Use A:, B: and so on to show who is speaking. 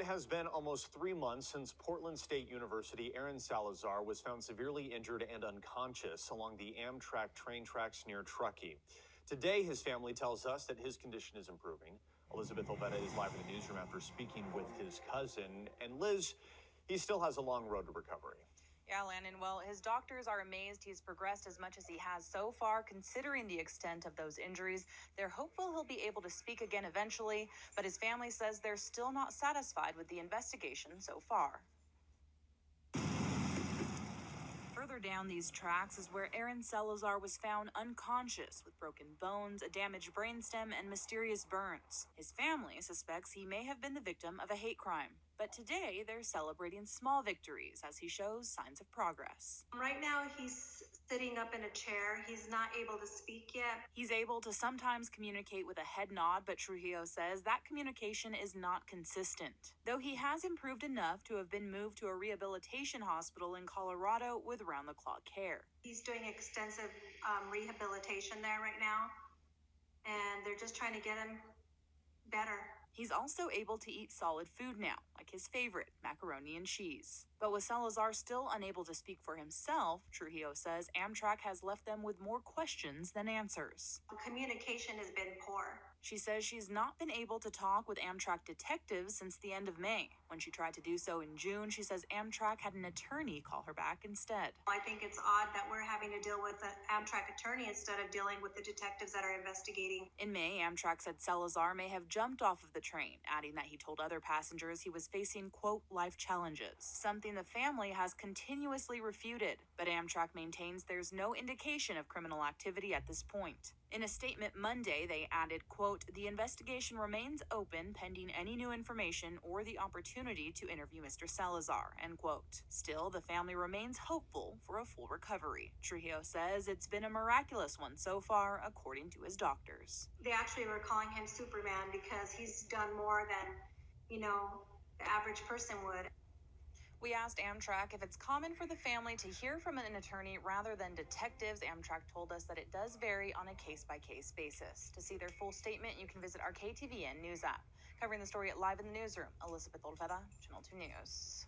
A: has been almost 3 months since Portland State University Aaron Salazar was found severely injured and unconscious along the Amtrak train tracks near Truckee. Today, his family tells us that his condition is improving. Elizabeth Olvera is live in the newsroom after speaking with his cousin. And Liz, he still has a long road to recovery.
B: Yeah, Landon. Well, his doctors are amazed he's progressed as much as he has so far, considering the extent of those injuries. They're hopeful he'll be able to speak again eventually, but his family says they're still not satisfied with the investigation so far. Further down these tracks is where Aaron Salazar was found unconscious with broken bones, a damaged brainstem, and mysterious burns. His family suspects he may have been the victim of a hate crime. But today, they're celebrating small victories as he shows signs of progress.
C: Right now, he's sitting up in a chair. He's not able to speak yet.
B: He's able to sometimes communicate with a head nod, but Trujillo says that communication is not consistent. Though he has improved enough to have been moved to a rehabilitation hospital in Colorado with round-the-clock care.
C: He's doing extensive rehabilitation there right now, and they're just trying to get him better.
B: He's also able to eat solid food now, like his favorite, macaroni and cheese. But with Salazar still unable to speak for himself, Trujillo says Amtrak has left them with more questions than answers.
C: Communication has been poor.
B: She says she's not been able to talk with Amtrak detectives since the end of May. When she tried to do so in June, she says Amtrak had an attorney call her back instead.
C: I think it's odd that we're having to deal with an Amtrak attorney instead of dealing with the detectives that are investigating.
B: In May, Amtrak said Salazar may have jumped off of the train, adding that he told other passengers he was facing, quote, life challenges, something the family has continuously refuted. But Amtrak maintains there's no indication of criminal activity at this point. In a statement Monday, they added, quote, the investigation remains open pending any new information or the opportunity to interview Mr. Salazar, end quote. Still, the family remains hopeful for a full recovery. Trujillo says it's been a miraculous one so far, according to his doctors.
C: They actually were calling him Superman because he's done more than, the average person would.
B: We asked Amtrak if it's common for the family to hear from an attorney rather than detectives. Amtrak told us that it does vary on a case-by-case basis. To see their full statement, you can visit our KTVN News app. Covering the story at Live in the Newsroom, Elizabeth Olvera, Channel 2 News.